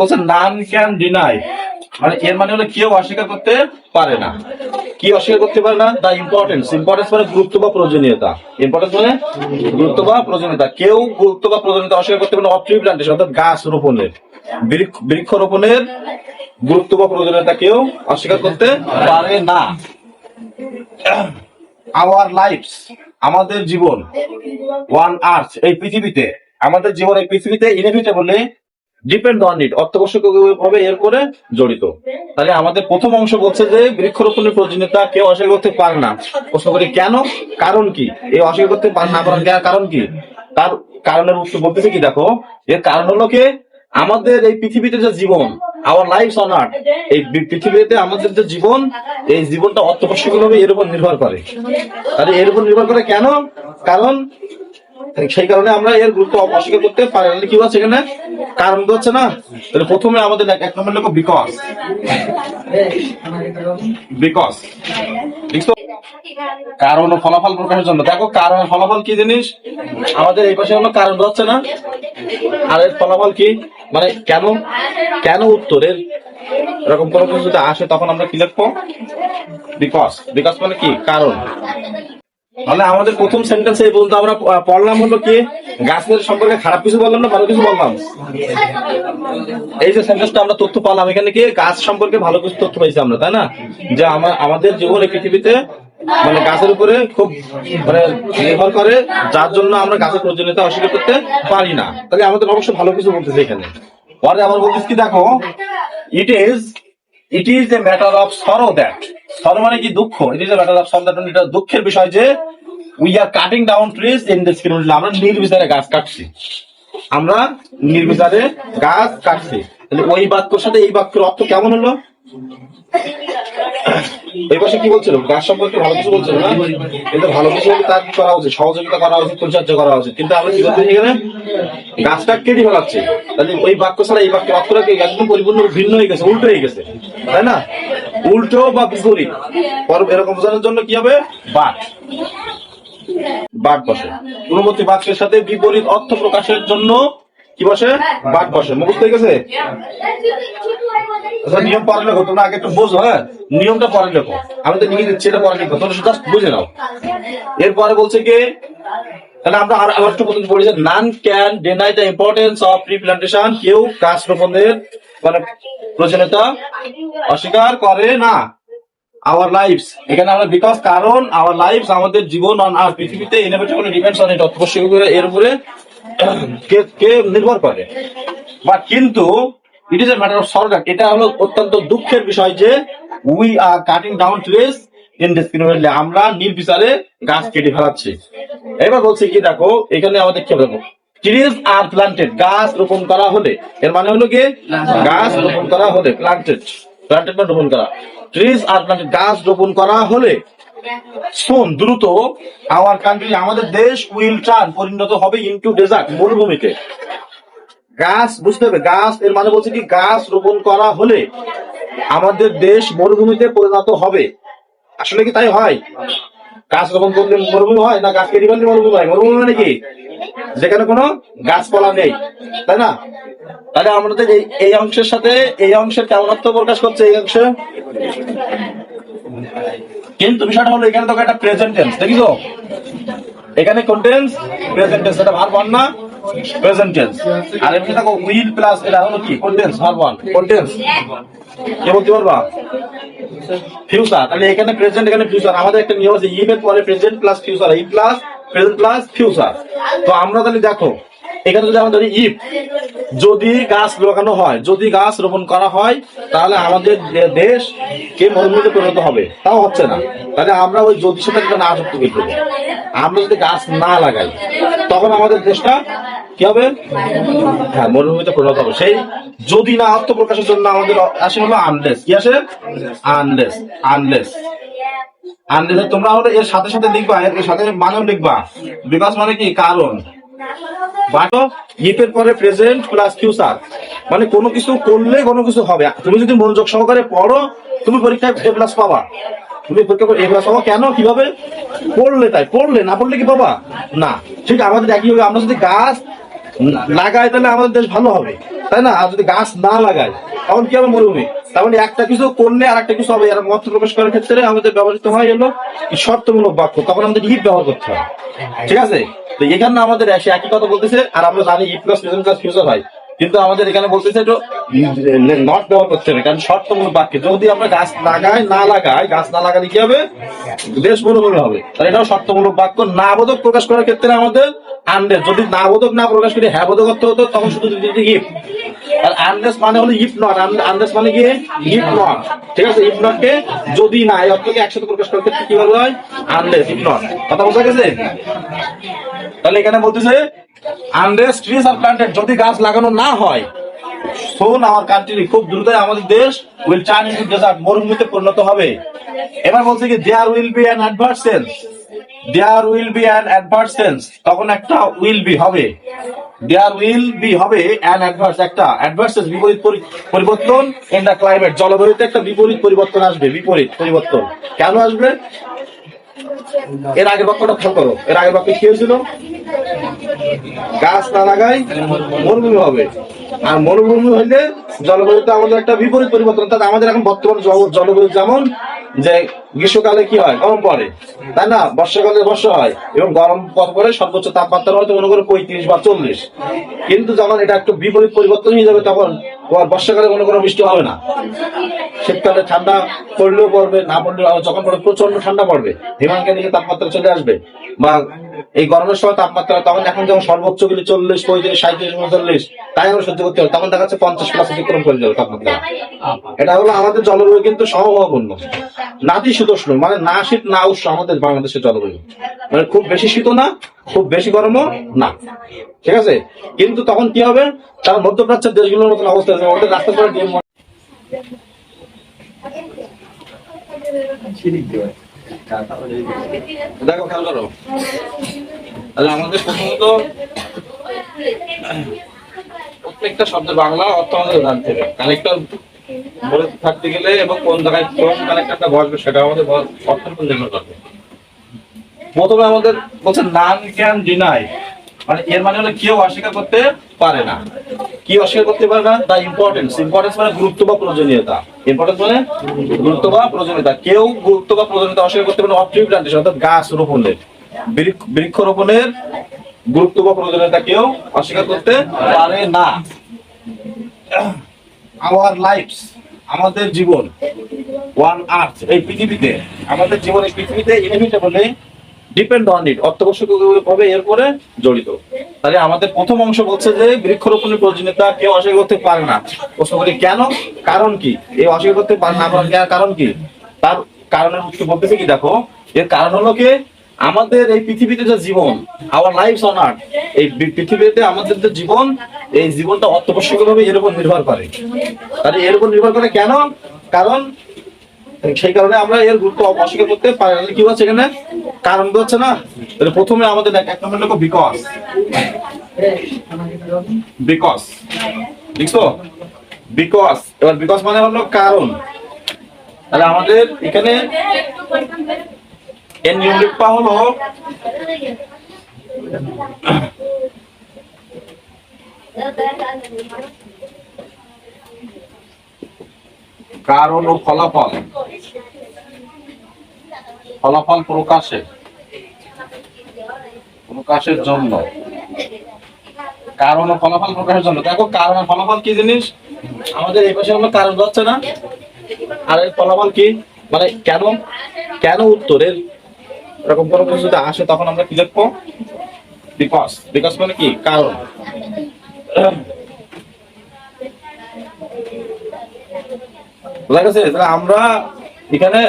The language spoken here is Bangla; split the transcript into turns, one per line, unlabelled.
বলছে নান ক্যান ডিনাই, মানে এর মানে হলো কেউ অস্বীকার করতে পারে না। কি অস্বীকার করতে পারে না? দা ইম্পর্টেন্স। ইম্পর্টেন্স মানে গুরুত্ব বা প্রয়োজনীয়তা। ইম্পর্টেন্স মানে গুরুত্ব বা প্রয়োজনীয়তা। কেউ গুরুত্ব বা প্রয়োজনীয়তা অস্বীকার করতে পারে না। অফ ট্রি প্লান্টেশন অর্থাৎ গাছ রোপণের, বৃক্ষ রোপণের গুরুত্ব বা প্রয়োজনীয়তা কেউ অস্বীকার করতে পারে না। আওয়ার লাইফস, আমাদের জীবন, ওয়ান আর্থ, এই পৃথিবীতে, আমাদের জীবন এই পৃথিবীতে ইনএভিটেবলি ডিপেন্ড অন ইট, অত্যাবশ্যকভাবে এর করে জড়িত। তাহলে আমাদের প্রথম অংশ বলছে যে বৃক্ষরোপণের প্রয়োজনীয়তা কেউ অস্বীকার করতে পারে না। প্রশ্ন করি কেন, কারণ কি? এই অস্বীকার করতে না পারার কারণ কি? তার কারণের উত্তর বলতেছে কি, দেখো এর কারণ হলো কি, আমাদের এই পৃথিবীতে যে জীবন, আওয়ার লাইফস অন আর্থ, এই পৃথিবীতে আমাদের যে জীবন, এই জীবনটা অত্যাবশ্যকভাবে এর উপর নির্ভর করে। তাহলে এর উপর নির্ভর করে কেন? কারণ সেই কারণে আমরা এর গুরুত্ব অস্বীকার করতে পারি না। কি বলছে এখানে? কারণ হচ্ছে না। তাহলে প্রথমে আমাদের এক নম্বর লেখো বিকজ। বিকজ কারণ ও ফলাফল প্রকাশের জন্য। দেখো কারণ ফলাফল কি জিনিস? আমাদের এই পাশে হলো কারণ হচ্ছে না, আর এর ফলাফল কি মানে কেন। কেন উত্তরের এরকম কোনো কিছু যদি আসে তখন আমরা কি লিখবো? বিকজ। বিকজ মানে কি? কারণ। তাহলে আমাদের প্রথম সেন্টেন্সে বলতে আমরা পড়লাম হলো কি, গাছের সম্পর্কে খারাপ কিছু বললাম না ভালো কিছু বললাম? এই যে সেন্টেন্সটা আমরা তথ্য পালাম, এখানে কি গাছ সম্পর্কে ভালো কিছু তথ্য পাইছি আমরা, তাই না? যে আমাদের জীবন এই পৃথিবীতে মানে গাছের উপরে খুব মানে নির্ভর করে, যার জন্য আমরা গাছের প্রয়োজনীয়তা অস্বীকার করতে পারি না। তাহলে আমাদের অবশ্যই ভালো কিছু বলতেছে এখানে। পরে আবার বলতেছি কি, দেখো it is a matter of sorrow that, সরো মানে কি? দুঃখ। It is a matter of sorrow that, এটা দুঃখের বিষয় যে we are cutting down trees indiscriminately, আমরা নির্বিচারে গাছ কাটছি, আমরা নির্বিচারে গাছ কাটছি। তাহলে ওই বাক্যের সাথে এই বাক্যের অর্থ কেমন হলো? এই পাশে কি বলছিল? গাছ সম্পর্কে ভালো কিছু বলছিল না? কিন্তু ভালো কিছু তার করা উচিত, সহযোগিতা করা উচিত, পরিচর্যা করা উচিত। কিন্তু আমরা কি করতে এখানে গাছটা কেটে ফেলাচ্ছি। তাহলে ওই বাক্য ছাড়া এই বাক্যের অর্থটা একদম পরিপূর্ণ ভিন্ন হয়ে গেছে, উল্টো হয়ে গেছে, তাই না? উল্টো বা বিপরীত এরকম বোঝানোর জন্য কি হবে? বাট। বাট বসে পূর্ববর্তী বাক্যের সাথে বিপরীত অর্থ প্রকাশের জন্য কি বসে? বাট বসে। মুখস্থ হয়ে গেছে? নিয়ম পরে লেখো, তোমরা আগে একটু বোঝো। হ্যাঁ, নিয়মটা পরে লেখো, আমি তো লিখে দিচ্ছি, এটা পরে লিখো, তোমরা জাস্ট বুঝে নাও। এরপরে বলছে কি, তাহলে আমরা আর একটু পর্যন্ত বলি যে none can deny the importance of tree plantation, কেউ গাছ রোপণের মানে প্রয়োজনীয়তা অস্বীকার করে না। আওয়ার লাইফস, এখানে আমরা বিকজ কারণ, আওয়ার লাইফস আমাদের জীবন অন আর পৃথিবীতে ইনএভিটেবলি ডিপেন্ডস অন ইট, অত্যাবশ্যকভাবে এর উপরে কে নির্ভর করে। বাট কিন্তু it is a matter of sorrow that, এটা হলো অত্যন্ত দুঃখের বিষয় যে we are cutting down trees indiscriminately, আমরা নির্বিচারে গাছ কেটে ফেলাচ্ছি। এবার বলছে কি, দেখো এখানে আমাদের কি বলবো? ট্রিজ আর প্লান্টেড, গাছ রোপণ করা হলে, এর মানে হলো কি গাছ রোপণ করা হলে, প্লান্টেড মানে রোপণ করা, ট্রিজ আর প্লান্টেড গাছ রোপণ করা হলে, শোন দ্রুত, আওয়ার কান্ট্রি আমাদের দেশ, উইল টার্ন পরিণত হবে ইনটু ডেজার্ট মরুভূমিতে। গাছ বুঝতে হবে, গাছ এর মানে বলছে কি গাছ রোপণ করা হলে আমাদের দেশ মরুভূমিতে পরিণত হবে। আসলে কি তাই হয়? গাছ রোপণ করলে মরুভূমি হয় না? গাছ কেটে ফেললে মরুভূমি হয়? মরুভূমি মানে কি? যেখানে কোনো গাছপালা নেই, তাই না? তাহলে আমাদের এই অংশের সাথে এই অংশের কেমন অর্থ প্রকাশ করছে এই অংশে? কিন্তু বিষয়টা হলো এখানে তো একটা প্রেজেন্ট টেন্স, দেখিছো? এখানে কোন টেন্স? Present tense. এটা ভার্ব ওয়ান না? Present tense. আর এমনি দেখো উইল প্লাস এটা হলো কি? কোন টেন্স? Verb one. কোন টেন্স? কে বলতে পারবা? ফিউচার। তাহলে এখানে প্রেজেন্ট, এখানে ফিউচার। আমাদের একটা নিয়ম আছে, ইভ এর পরে প্রেজেন্ট প্লাস ফিউচার, ইভ প্লাস প্রেজেন্ট প্লাস ফিউচার। তো আমরা তাহলে দেখো এখানে যদি আমাদের ইফ, যদি গাছ লাগানো হয়, যদি গাছ রোপণ করা হয়, তাহলে আমাদের দেশ কে মরুভূমিতে পরিণত হবে, তাও হচ্ছে না। তাহলে আমরা ওই যদি সাথে না যুক্ত করবো। আমরা যদি গাছ না লাগাই তখন আমাদের দেশটা কি হবে? হ্যাঁ, মরুভূমিতে পরিণত হবে। সেই যদি না আত্মপ্রকাশের জন্য আমাদের আসে হলো আনলেস। কি আসে? আনলেস। আনলেস আনলেস তোমরা হলো এর সাথে সাথে লিখবা, এর সাথে মানেও লিখবা। বিকজ মানে কি? কারণ। বাট ইফ এর পরে প্রেজেন্ট প্লাস ফিউচার, মানে কোনো কিছু করলে কোনো কিছু হবে। তুমি যদি মনোযোগ সহকারে পড়ো, তুমি পরীক্ষায় A+ পাবা। তুমি পরীক্ষা করে A+ পাবা কেন, কিভাবে? পড়লে। তাই পড়লে, না পড়লে কি পাবা না। ঠিক আমাদের একই ভাবে আমরা যদি গাছ লাগাই তাহলে আমাদের দেশ ভালো হবে, তাই না? আর যদি গাছ না লাগাই তখন কি হবে? মরুভূমি। তার মানে একটা কিছু করলে আর একটা কিছু হবে। এর মত প্রকাশ করার ক্ষেত্রে আমাদের ব্যবহৃত হয় হলো শর্তমূলক বাক্য, তখন আমাদের ইফ ব্যবহার করতে হয়। ঠিক আছে? তো এখানে আমাদের একই কথা বলতেছে, আর আমরা জানি if plus present plus future হয়, কিন্তু আমাদের এখানে বলতেছে একটু নট ব্যবহার করতে হবে, কারণ শর্তমূলক বাক্যে যদি আমরা গাছ লাগাই না লাগাই, গাছ না লাগালে কি হবে? দেশ মরুভূমি হবে। তাহলে এটাও শর্তমূলক বাক্য। না বোধক প্রকাশ করার ক্ষেত্রে আমাদের আনলেস, যদি না বোধক না প্রকাশ করি হ্যাঁ বোধক করতে হতো, তখন শুধু ইফ। আর আনলেস মানে হলো ইফ নট। আনলেস মানে কি? If not. ঠিক আছে? ইফ নট কে যদি না, এই অর্থকে একসাথে প্রকাশ করার ক্ষেত্রে কিভাবে হয়? Unless, if not. কথা বোঝা গেছে? তাহলে এখানে বলতেছে আনলেস ট্রিজ আর প্ল্যান্টেড, যদি গাছ লাগানো না হয়, সোন আওয়ার কান্ট্রি, খুব দ্রুতই আমাদের দেশ উইল টার্ন ইনটু ডেজার্ট, মরুভূমিতে পরিণত হবে। এবার বলছে কি there will be an adverse tense. There will be an adverse tense, তখন একটা উইল বি হবে। দেয়ার উইল বি হবে অ্যান অ্যাডভার্স, একটা অ্যাডভার্স টেন্স, বিপরীত পরিবর্তন ইন দ্য ক্লাইমেট, জলবায়ুতে একটা বিপরীত পরিবর্তন আসবে। বিপরীত পরিবর্তন কেন আসবে? এর আগের বাক্যটা খেয়াল করো। এর আগের বাক্য কি হয়েছিল? গাছ না লাগাই মরুভূমি হবে, আর মরুভূমি হইলে জলবায়ুতে আমাদের একটা বিপরীত পরিবর্তন। তাতে আমাদের এখন বর্তমান জলবায়ু যেমন যে গ্রীষ্মকালে কি হয়? গরম পড়ে, তাই না? বর্ষাকালে বর্ষা হয়, এবং গরম পরে সর্বোচ্চ তাপমাত্রা হয়তো মনে করো 35 বা 40। কিন্তু যখন এটা একটু বিপরীত পরিবর্তন হয়ে যাবে, তখন বর্ষাকালে মনে করো বৃষ্টি হবে না, শীতকালে ঠান্ডা পড়লেও পড়বে, না পড়লেও, যখন পড়ে প্রচন্ড ঠান্ডা পড়বে, হিমাঙ্কের দিকে তাপমাত্রা চলে আসবে। বা এই গরমের সময় তাপমাত্রা তখন এখন যেমন সর্বোচ্চ গুলি 40, 35, 37, 39, তাই আমরা সহ্য করতে হবে, তখন দেখা যাচ্ছে 50+ অতিক্রম করে যাবে তাপমাত্রা। এটা হলো আমাদের জলবায়ু কিন্তু সমভাবাপন্ন, নাতিশীতোষ্ণ, মানে না শীত না উষ্ণ আমাদের বাংলাদেশের জলবায়ু। মানে খুব বেশি শীত না, খুব বেশি গরমও না। ঠিক আছে? কিন্তু তখন কি হবে? তার মধ্যপ্রাচ্যের দেশগুলোর মতন অবস্থা আছে, ওদের রাস্তা করে ডিম। দেখো খেয়াল করো, তাহলে আমাদের প্রথমত প্রত্যেকটা শব্দের বাংলা অর্থ আমাদের জানতে হবে। কানেক্টর বলে থাকতে গেলে এবং কোন জায়গায় কোন কানেক্টরটা বসবে সেটা আমাদের অর্থের উপর নির্ভর করবে। প্রথমে আমাদের বলছে নান ক্যান ডিনাই, মানে এর মানে হলো কেউ অস্বীকার করতে পারে না। কি অস্বীকার করতে পারে না? দা ইম্পর্টেন্স। ইম্পর্টেন্স মানে গুরুত্ব বা প্রয়োজনীয়তা। ইম্পর্টেন্স মানে গুরুত্ব বা প্রয়োজনীয়তা। কেউ গুরুত্ব বা প্রয়োজনীয়তা অস্বীকার করতে পারে না। অফ ট্রি প্লান্টেশন, অর্থাৎ গাছ রোপণের, বৃক্ষরোপণের গুরুত্ব বা প্রয়োজনীয়তা কেউ অস্বীকার করতে পারে না। আওয়ার লাইফস, আমাদের জীবন, ওয়ান আর্থ, এই পৃথিবীতে, আমাদের জীবন এই পৃথিবীতে ইনএভিটেবলি ডিপেন্ড অন ইট, অত্যাবশ্যকভাবে এরপরে জড়িত। তাহলে আমাদের প্রথম অংশ বলছে যে বৃক্ষরোপণের প্রয়োজনীয়তা কেউ অস্বীকার করতে পারে না। প্রশ্ন করি কেন? কারণ কি? এই অস্বীকার করতে পারে না পারার কারণ কি? তার কারণের উত্তর বলতেছে কি, দেখো এর কারণ হলো কি, আমাদের এই পৃথিবীতে যে জীবন, আওয়ার লাইফস অন আর্থ, এই পৃথিবীতে আমাদের যে জীবন, এই জীবনটা অত্যাবশ্যকভাবে এর উপর নির্ভর করে। তাহলে এর উপর নির্ভর করে কেন? কারণ সেই কারণে আমরা এর গুরুত্ব অস্বীকার করতে পারি না। কি হচ্ছে এখানে? কারণ হচ্ছে না। প্রথমে আমাদের এক নম্বর লিখো বিকজ। বিকজ লিখছো? বিকজ। এবার বিকজ মানে হলো কারণ। তাহলে আমাদের এখানে এর নিয়ম লিখবা হলো কারণ ও ফলাফল। ফলাফল প্রকাশের জন্য। কারণ ও ফলাফল প্রকাশের জন্য। দেখো কারণ আর ফলাফল কি জিনিস? আমাদের এই পাশে আমরা কারণ যাচ্ছে না, আর এর ফলাফল কি? মানে কেন, কেন উত্তরের এরকম কোনো কিছু যদি আসে তখন আমরা কি লিখবো? বিকজ। বিকজ মানে কি? কারণ। বুঝা গেছে? আমরা এখানে